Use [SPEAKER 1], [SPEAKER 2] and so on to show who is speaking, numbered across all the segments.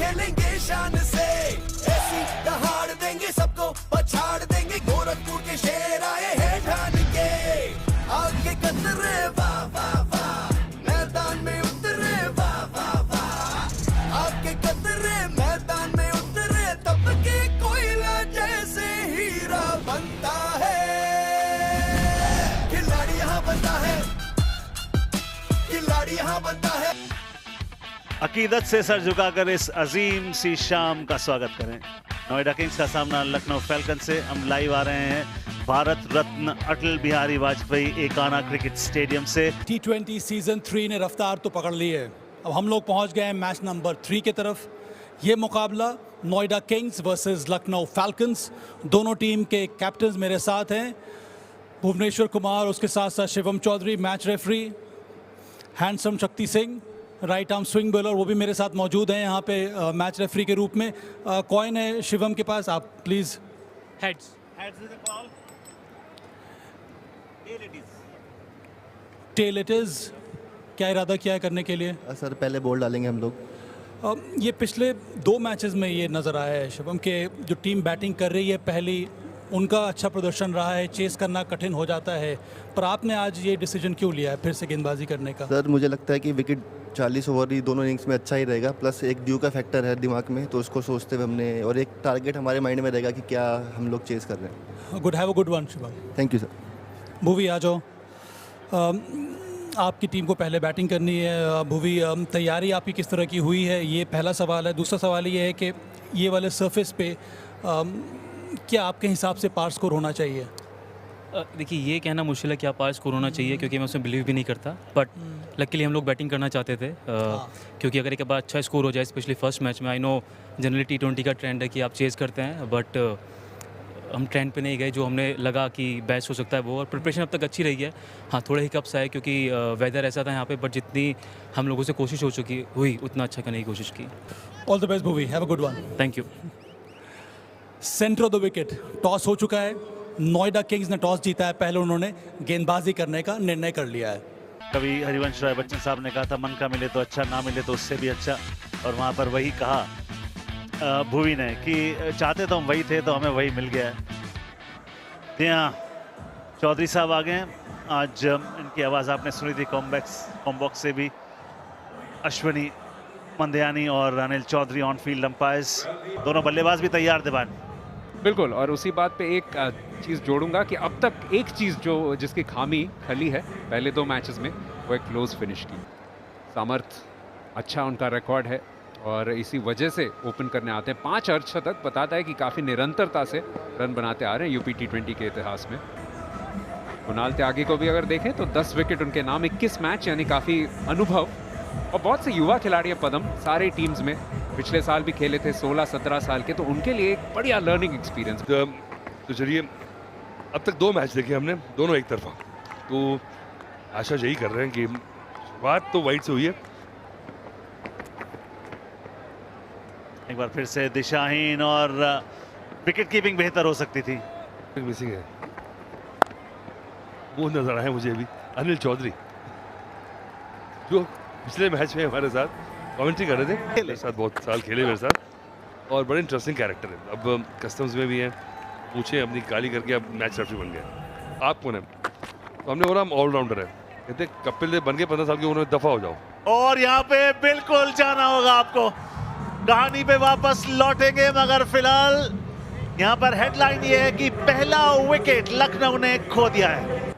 [SPEAKER 1] खेलेंगे शान से, ऐसी दहाड़ देंगे सबको, पछाड़ देंगे गोरखपुर के शेर आए हैं ठान के। आगे कतरे वाह वाह वाह, मैदान में उतरे वाह वाह वाह, आगे कतरे मैदान में उतरे, तब के कोयला जैसे हीरा बनता है, खिलाड़ी यहाँ बनता है, खिलाड़ी यहाँ बनता है।
[SPEAKER 2] अकीदत से सर झुकाकर इस अजीम सी शाम का स्वागत करें। नोएडा किंग्स का सामना लखनऊ फैल्कन से। हम लाइव आ रहे हैं भारत रत्न अटल बिहारी वाजपेयी एकाना क्रिकेट स्टेडियम से।
[SPEAKER 3] T20 सीजन 3 ने रफ्तार तो पकड़ ली है। अब हम लोग पहुंच गए हैं मैच नंबर 3 की तरफ। ये मुकाबला Noida Kings versus Lucknow Falcons. दोनों टीम के कैप्टन मेरे साथ हैं, भुवनेश्वर कुमार, उसके साथ साथ Shivam Chaudhary match referee, handsome Shakti Singh right arm swing bowler, वो भी मेरे साथ मौजूद हैं यहाँ पे मैच रेफरी के रूप में। कॉइन है शिवम के पास, आप please.
[SPEAKER 2] Heads is the call,
[SPEAKER 3] tail it is. क्या इरादा किया है करने के लिए?
[SPEAKER 4] सर पहले बॉल डालेंगे हम लोग।
[SPEAKER 3] ये पिछले 2 मैचेस में ये नज़र आया है शिवम के जो टीम बैटिंग कर रही है पहली, उनका अच्छा प्रदर्शन रहा है, चेस करना कठिन हो जाता है, पर आपने आज ये डिसीजन क्यों लिया है फिर से गेंदबाजी करने का?
[SPEAKER 4] सर मुझे लगता है कि विकेट 40 ओवर ही दोनों इनिंग्स में अच्छा ही रहेगा, प्लस एक ड्यू का फैक्टर है दिमाग में, तो उसको सोचते हुए हमने, और एक टारगेट हमारे माइंड में रहेगा कि क्या हम लोग चेस कर रहे हैं।
[SPEAKER 3] Good, have a good one Shivam.
[SPEAKER 4] Thank you sir.
[SPEAKER 3] Bhuvi आ जाओ। आपकी टीम को पहले बैटिंग करनी है। भुवी, तैयारी आपकी किस तरह की हुई है, ये पहला सवाल है। दूसरा सवाल ये है कि ये वाले सरफेस पे क्या आपके हिसाब से पार स्कोर होना चाहिए?
[SPEAKER 5] देखिए, ये कहना मुश्किल है कि आप पार स्कोर होना चाहिए, क्योंकि मैं उसमें बिलीव भी नहीं करता, बट लकीली हम लोग बैटिंग करना चाहते थे, क्योंकि अगर एक बार अच्छा स्कोर हो जाए, स्पेशली फर्स्ट मैच में। आई नो जनरली T20 का ट्रेंड है कि आप चेज़ करते हैं, बट हम ट्रेंड पे नहीं गए जो हमने लगा कि बेस्ट हो सकता है वो, और प्रिपरेशन अब तक अच्छी रही है। हाँ, थोड़े हिकअप्स आए क्योंकि वेदर ऐसा था यहाँ पे, बट जितनी हम लोगों से कोशिश हुई उतना अच्छा करने की कोशिश की।
[SPEAKER 3] All the best Bhuvi, have a good one.
[SPEAKER 5] Thank you.
[SPEAKER 3] Centre of the wicket toss हो चुका है। नोएडा किंग्स ने टॉस जीता है, पहले उन्होंने गेंदबाजी करने का निर्णय कर लिया है।
[SPEAKER 2] कभी हरिवंश राय बच्चन साहब ने कहा था, मन का मिले तो अच्छा, ना मिले तो उससे भी अच्छा, और वहां पर वही कहा भुवी ने कि चाहते तो हम वही थे, तो हमें वही मिल गया है। यहाँ चौधरी साहब आ गए हैं। आज इनकी आवाज़ आपने सुनी थी कॉम्बॉक्स से भी। अश्विनी मंदयानी और Anil Chaudhary on field umpires, दोनों बल्लेबाज भी तैयार थे।
[SPEAKER 6] बिल्कुल, और उसी बात पे एक चीज़ जोड़ूंगा कि अब तक एक चीज़ जिसकी खामी खली है पहले 2 मैचेस में, वो एक क्लोज फिनिश की। सामर्थ्य अच्छा उनका रिकॉर्ड है, और इसी वजह से ओपन करने आते हैं। 5 अर्धशतक बताता है कि काफ़ी निरंतरता से रन बनाते आ रहे हैं यूपी T20 के इतिहास में। कुणाल त्यागी को भी अगर देखें तो 10 विकेट उनके नाम, 21 मैच, यानी काफ़ी अनुभव। और बहुत से युवा खिलाड़ी हैं पदम, सारे टीम्स में पिछले साल भी खेले थे, 16-17 साल के, तो उनके लिए एक बढ़िया लर्निंग एक्सपीरियंस।
[SPEAKER 7] तो चलिए, अब तक 2 मैच देखे हमने, दोनों एक तरफा, तो आशा यही कर रहे हैं कि बात तो वाइड से हुई है।
[SPEAKER 2] एक बार फिर से दिशाहीन, और विकेट कीपिंग बेहतर हो सकती थी।
[SPEAKER 7] मिसिंग है, वो नजर आए मुझे भी, अनिल चौधरी, जो पिछले मैच में हमारे साथ कमेंट्री कर रहे थे, मेरे साथ बहुत साल खेले मेरे साथ, और बड़े इंटरेस्टिंग कैरेक्टर है। अब कस्टम्स में भी हैं, पूछे अपनी काली करके अब मैच रेफरी बन गए। आप कौन है? तो हमने बोला हम ऑलराउंडर है। कहते कपिल देव बन गए 15 साल के, उन्होंने दफा हो जाओ।
[SPEAKER 2] और यहाँ पे बिल्कुल जाना होगा आपको, कहानी पे वापस लौटेंगे, मगर फिलहाल यहाँ पर हेडलाइन ये है कि पहला विकेट लखनऊ ने खो दिया है।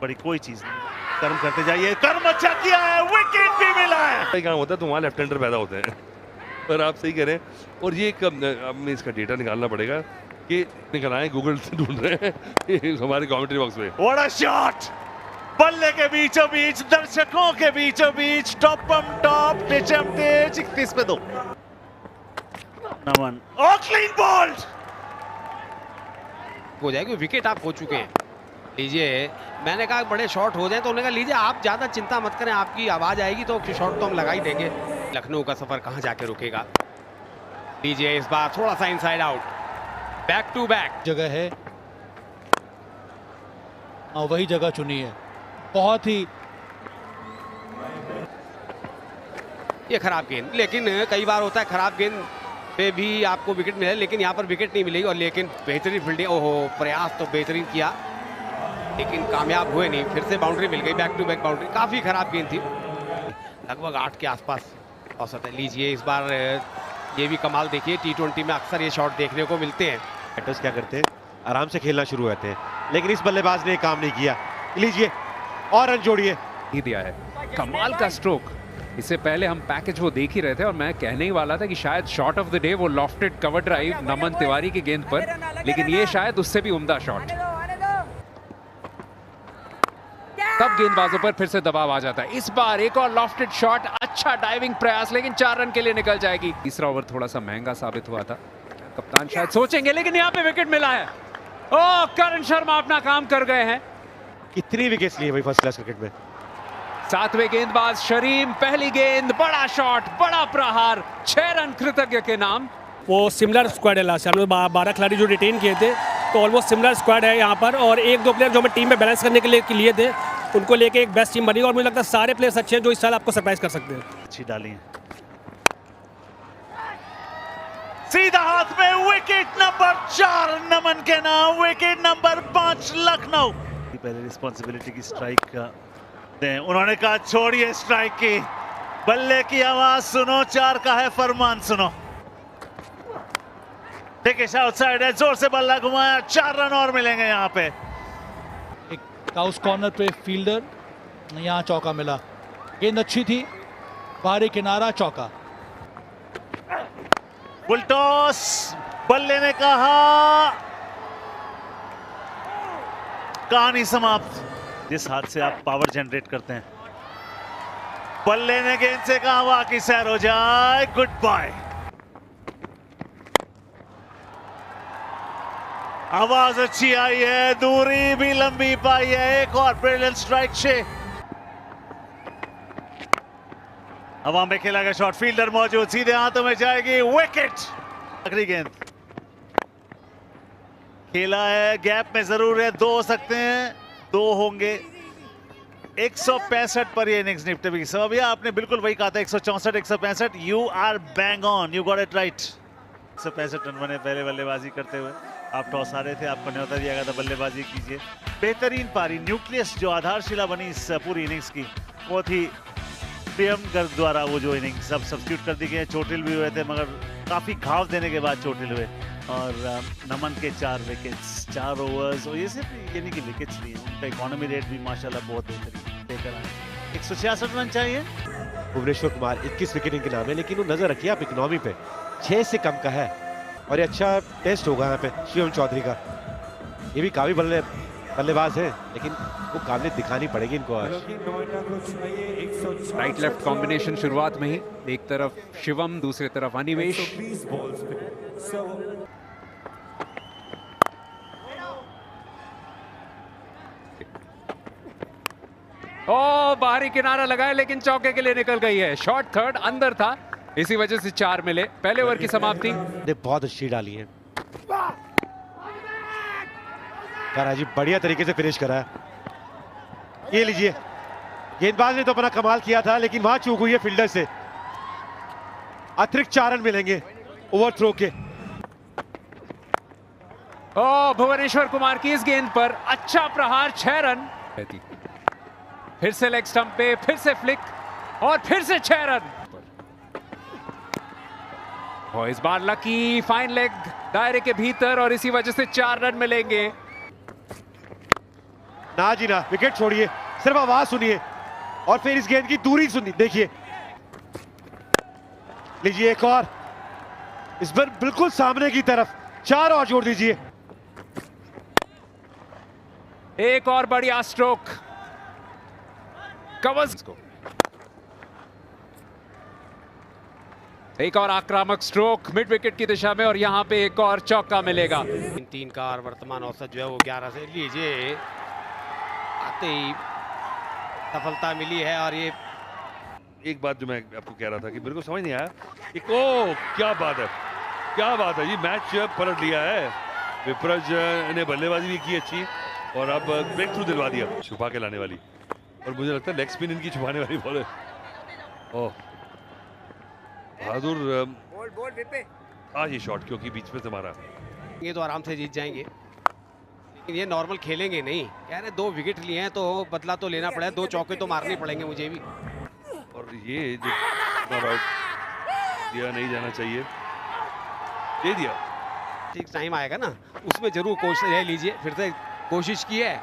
[SPEAKER 2] बड़ी कोई चीज नहीं, कर्म करते जाइए, कर्म अच्छा किया है, विकेट भी मिला है।
[SPEAKER 7] सही काम होता है तो वहाँ लेफ्ट हैंडर पैदा होते हैं, पर आप सही कह रहे हैं। और ये एक हमें इसका डेटा निकालना पड़ेगा कि निकल आए, गूगल से ढूंढ रहे हैं हमारे कमेंट्री बॉक्स में।
[SPEAKER 2] व्हाट अ शॉट, बल्ले के बीचों बीच, दर्शकों के बीचों बीच, टॉपम टॉप, टिचम टिच, 31 पे 2 नमन, और क्लीन बोल्ड
[SPEAKER 8] हो जाएगी। विकेट आप हो चुके हैं। लीजिए, मैंने कहा बड़े शॉट हो जाए, तो उन्होंने कहा लीजिए आप ज़्यादा चिंता मत करें, आपकी आवाज़ आएगी तो शॉट तो हम लगा ही देंगे। लखनऊ का सफ़र कहाँ जाके रुकेगा। लीजिए, इस बार थोड़ा सा inside out, back to back
[SPEAKER 3] जगह है, और वही जगह चुनी है। बहुत ही
[SPEAKER 8] ये खराब गेंद, लेकिन कई बार होता है खराब गेंद पे भी आपको विकेट मिले, लेकिन यहाँ पर विकेट नहीं मिलेगी। और लेकिन बेहतरीन फील्डिंग, ओहो प्रयास तो बेहतरीन किया लेकिन कामयाब हुए नहीं। फिर से बाउंड्री मिल गई, बैक टू बैक बाउंड्री। काफ़ी खराब गेंद थी, लगभग 8 के आसपास औसत है। लीजिए इस बार ये भी कमाल देखिए, T20 में अक्सर ये शॉट देखने को मिलते हैं।
[SPEAKER 9] बैटर्स क्या करते हैं, आराम से खेलना शुरू होते हैं, लेकिन इस बल्लेबाज ने काम नहीं किया। लीजिए और रन जोड़िए,
[SPEAKER 6] ही दिया है। कमाल का स्ट्रोक। इससे पहले हम पैकेज वो देख ही रहे थे और मैं कहने ही वाला था कि शायद शॉट ऑफ द डे वो लॉफ्टेड कवर ड्राइव नमन तिवारी की गेंद पर, लेकिन ये शायद उससे भी उम्दा शॉट। तब गेंदबाजों पर फिर से दबाव आ जाता है। इस बार एक और लॉफ्टेड शॉट, अच्छा डाइविंग प्रयास, लेकिन 4 रन के लिए निकल जाएगी। तीसरा ओवर थोड़ा सा महंगा साबित हुआ था, कप्तान शायद सोचेंगे, लेकिन यहाँ पे विकेट मिला है। ओ करण शर्मा अपना काम कर गए हैं।
[SPEAKER 9] कितनी विकेट्स लिए भाई फर्स्ट क्लास क्रिकेट में।
[SPEAKER 6] 7वें गेंदबाज शरीम, पहली गेंद, बड़ा शॉट, बड़ा प्रहार, 6 रन कृतज्ञ के नाम।
[SPEAKER 10] वो सिमिलर स्क्वाड है लास्ट हमने 12 खिलाड़ी जो रिटेन किए थे, तो ऑलमोस्ट सिमिलर स्क्वाड है यहाँ पर। और 1-2 प्लेयर जो हमें टीम में बैलेंस करने के लिए थे, उनको लेके एक बेस्ट टीम बनी। और मुझे लगता है सारे प्लेयर्स अच्छे हैं जो इस साल आपको सरप्राइज कर सकते हैं।
[SPEAKER 2] अच्छी डाली है, सीधा हाथ में, विकेट नंबर 4 नमन के नाम, विकेट नंबर 5 लखनऊ। पहले रिस्पॉन्सिबिलिटी की स्ट्राइक का दें, उन्होंने कहा छोड़िए स्ट्राइक की, बल्ले की आवाज सुनो, 4 का है फरमान सुनो। टिकेश आउटसाइड है, जोर से बल्ला घुमाया, 4 रन और मिलेंगे यहाँ पे।
[SPEAKER 3] एक काउस कॉर्नर पे फील्डर, यहाँ चौका मिला। गेंद अच्छी थी, बाहरी किनारा, चौका।
[SPEAKER 2] फुल टॉस, बल्ले ने कहा कहानी समाप्त। जिस हाथ से आप पावर जनरेट करते हैं, बल्ले ने गेंद से कहा वाह की सैर हो जाए, गुड बाय। आवाज अच्छी आई है, दूरी भी लंबी पाई है, एक और ब्रिलियंट स्ट्राइक 6। हवा में खेला गया शॉट, फील्डर मौजूद, सीधे हाथों में जाएगी, विकेट। आखिरी गेंद खेला है, गैप में जरूर है, 2 हो सकते हैं, 2 होंगे। 165 पर ये इनिंग्स निपटे हुई। सवाबिया आपने बिल्कुल वही कहा था, 164 165। You are bang on, you got it right. 165 run बने पहले बल्लेबाजी करते हुए। आप टॉस आ रहे थे, आपको न्योता दिया गया था बल्लेबाजी कीजिए। बेहतरीन पारी, न्यूक्लियस जो आधारशिला बनी इस पूरी इनिंग्स की, वो थी प्रियम गर्ग द्वारा। वो जो इनिंग्स सब सब्स्टिट्यूट कर दी गई, चोटिल भी हुए थे, मगर काफ़ी घाव देने के बाद चोटिल हुए। और नमन के 4 विकेट्स, 4 ओवर्स, और ये सिर्फ यानी कि विकेट्स नहीं है, उनका इकोनॉमी रेट भी माशाल्लाह बहुत बेहतरीन देकर आए। 166 रन चाहिए।
[SPEAKER 9] भुवनेश्वर कुमार 21 विकेट इनके नाम है, लेकिन वो नजर रखिए आप इकोनॉमी पे 6 से कम का है। और ये अच्छा टेस्ट होगा यहाँ पे शिवम चौधरी का। ये भी काफी बल्लेबाज है, लेकिन वो काबिलियत दिखानी पड़ेगी इनको आज।
[SPEAKER 6] राइट लेफ्ट कॉम्बिनेशन शुरुआत में ही, एक तरफ शिवम, दूसरी तरफ अनिवेश। ओ बाहरी किनारा लगाया, लेकिन चौके के लिए निकल गई है। शॉट थर्ड अंदर था, इसी वजह से 4 मिले। पहले ओवर की समाप्ति।
[SPEAKER 9] बहुत अच्छी डाली है, कराजी बढ़िया तरीके से फिनिश करा है। ये लीजिए, गेंदबाज ने तो अपना कमाल किया था, लेकिन वहां चूक हुई है फील्डर से। अतिरिक्त 4 रन मिलेंगे ओवर थ्रो के।
[SPEAKER 6] ओ भुवनेश्वर कुमार की इस गेंद पर अच्छा प्रहार, 6 रन। फिर से लेग स्टंप पे, फिर से फ्लिक, और फिर से 6 रन। और इस बार लकी फाइन लेग दायरे के भीतर, और इसी वजह से 4 रन मिलेंगे।
[SPEAKER 9] ना जी ना, विकेट छोड़िए, सिर्फ आवाज सुनिए और फिर इस गेंद की दूरी सुनिए। देखिए, लीजिए एक और, इस बार बिल्कुल सामने की तरफ, 4 और जोड़ दीजिए।
[SPEAKER 6] एक और बढ़िया स्ट्रोक कवर्स को, एक और आक्रामक स्ट्रोक मिड विकेट की दिशा में, और यहां पे एक और चौका मिलेगा।
[SPEAKER 8] 3 का और वर्तमान औसत जो है वो 11 से। लीजिए आते ही सफलता मिली है। और ये
[SPEAKER 7] एक बात जो मैं आपको कह रहा था कि मेरे को समझ नहीं आया, एक ओ क्या बात है, क्या बात है, ये मैच पलट लिया है। विप्रज ने बल्लेबाजी भी की अच्छी, और अब ब्रेक थ्रू दिलवा दिया, छुपा के लाने वाली, और मुझे लगता है लेग स्पिन इनकी छुपाने वाली बॉल है। ओह बहादुर था ये शॉट क्योंकि बीच में से मारा।
[SPEAKER 8] ये तो आराम से जीत जाएंगे, लेकिन ये नॉर्मल खेलेंगे नहीं। कह रहे 2 विकेट लिए हैं तो बदला तो लेना पड़ेगा, 2 चौके तो मारने पड़ेंगे मुझे भी।
[SPEAKER 7] और ये जो नॉट आउट दिया नहीं जाना चाहिए, दे दिया।
[SPEAKER 8] ठीक टाइम आएगा ना, उसमें जरूर कोशिश ले लीजिए। फिर से कोशिश की है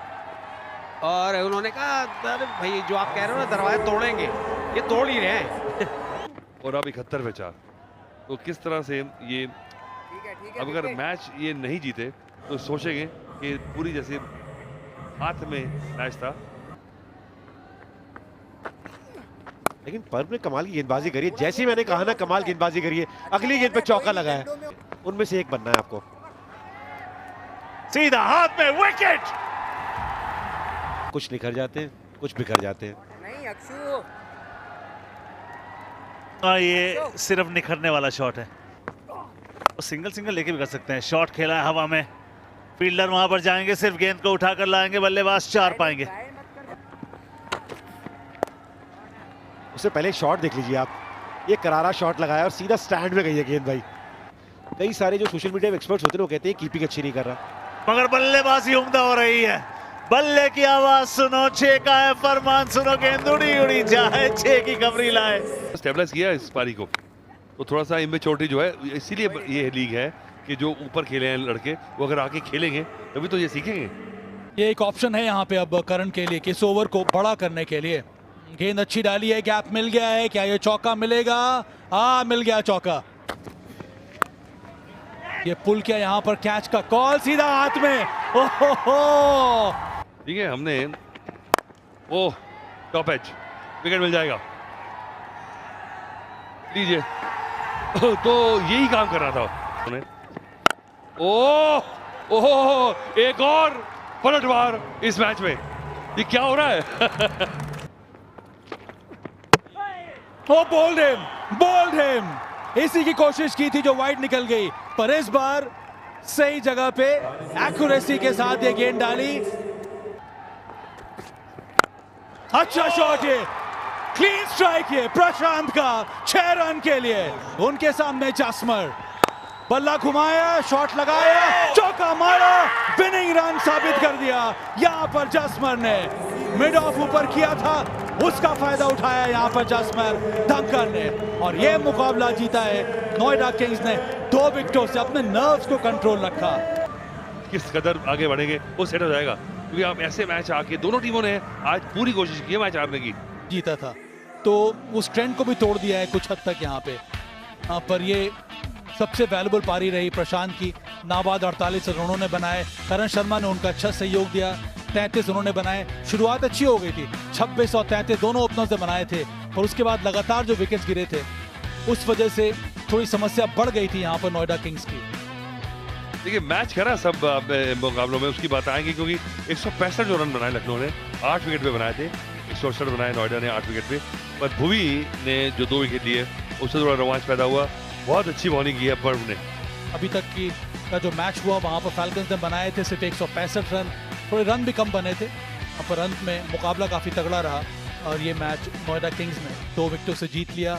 [SPEAKER 8] और उन्होंने कहा अरे भाई जो आप कह रहे हो ना दरवाजा तोड़ेंगे, ये तोड़ ही रहे हैं।
[SPEAKER 7] और अब 71 पे 4, तो किस तरह से ये अब अगर मैच ये नहीं जीते तो सोचेंगे कि पूरी जैसे हाथ में मैच था।
[SPEAKER 9] लेकिन पर्व ने कमाल की गेंदबाजी करी है, जैसे ही मैंने कहा ना कमाल गेंदबाजी करी है, अगली गेंद पे चौका लगा है। उनमें से एक बनना है आपको।
[SPEAKER 2] सीधा हाथ में विकेट।
[SPEAKER 9] कुछ निखर जाते हैं, कुछ बिखर जाते हैं।
[SPEAKER 2] ये सिर्फ निखरने वाला शॉट है, सिंगल सिंगल लेके भी कर सकते हैं। शॉट खेला है हवा में, फील्डर वहां पर जाएंगे, सिर्फ गेंद को उठाकर लाएंगे, बल्लेबाज 4 पाएंगे।
[SPEAKER 9] उससे पहले शॉट देख लीजिए आप, ये करारा शॉट लगाया और सीधा स्टैंड में गई है गेंद भाई। कई सारे जो सोशल मीडिया एक्सपर्ट्स होते हैं वो कहते हैं कीपिंग अच्छी नहीं कर रहा,
[SPEAKER 2] मगर बल्लेबाजी उम्दा हो रही है। बल्ले की आवाज सुनो, 6 का है फरमान सुनो, गेंद उड़ी उड़ी जाए, 6 की खबरी लाए।
[SPEAKER 7] स्टेबलाइज किया इस पारी को, तो थोड़ा सा इमेच्योरिटी जो है, इसीलिए ये लीग है कि जो ऊपर खेले हैं लड़के वो अगर आके खेलेंगे तभी तो ये सीखेंगे।
[SPEAKER 3] ये एक ऑप्शन है यहाँ पे अब करण के लिए कि इस ओवर को बड़ा करने के लिए। गेंद अच्छी डाली है, गैप मिल गया है, क्या ये चौका मिलेगा? मिल गया चौका। ये पुल किया यहाँ पर, कैच का कॉल सीधा हाथ में। ओहो,
[SPEAKER 7] ठीक है, हमने ओ टॉप एज विकेट मिल जाएगा, लीजिए। तो यही काम करना था उन्हें। ओह एक और पलटवार इस मैच में, ये क्या हो रहा है?
[SPEAKER 3] ओ बोल्ड हिम, इसी की कोशिश की थी जो वाइड निकल गई, पर इस बार सही जगह पे एक्यूरेसी के साथ ये गेंद डाली। अच्छा शॉट, ये क्लीन स्ट्राइक है प्रशांत का 6 रन के लिए। उनके सामने जास्मर, बल्ला घुमाया, शॉट लगाया, चौका मारा, विनिंग रन साबित कर दिया। यहां पर जास्मर ने मिड ऑफ ऊपर किया था, उसका फायदा उठाया यहां पर जास्मर धनकर ने, और यह मुकाबला जीता है नोएडा किंग्स ने 2 विकेटों से। अपने नर्व्स को कंट्रोल रखा।
[SPEAKER 7] किस कदर आगे बढ़ेंगे वो सेट हो जाएगा, क्योंकि आप ऐसे मैच आके दोनों टीमों ने आज पूरी कोशिश की है मैच हारने की,
[SPEAKER 3] जीता था तो उस ट्रेंड को भी तोड़ दिया है कुछ हद तक यहाँ पे। पर ये सबसे वैल्यूबल पारी रही प्रशांत की। नाबाद 48 रन उन्होंने बनाए, करण शर्मा ने उनका अच्छा सहयोग दिया, 33 उन्होंने बनाए। शुरुआत अच्छी हो गई थी, 26 और 33 दोनों ओपनर्स से बनाए थे, और उसके बाद लगातार जो विकेट्स गिरे थे उस वजह से थोड़ी समस्या बढ़ गई थी यहाँ पर नोएडा किंग्स की।
[SPEAKER 7] देखिए मैच करा सब मुकाबलों में, उसकी बात आएंगी, क्योंकि 165 जो रन बनाए लखनऊ ने, 8 विकेट पे बनाए थे, 168 बनाए नोएडा ने 8 विकेट पे। पर भुवी ने जो 2 विकेट लिए उससे थोड़ा रोमांच पैदा हुआ, बहुत अच्छी बॉलिंग की है पर्व ने।
[SPEAKER 3] अभी तक की का जो मैच हुआ वहाँ पर फैल्कन्स ने बनाए थे सिर्फ 165 रन, थोड़े रन भी कम बने थे, पर अंत में मुकाबला काफ़ी तगड़ा रहा और ये मैच नोएडा किंग्स ने 2 विकेटों से जीत लिया।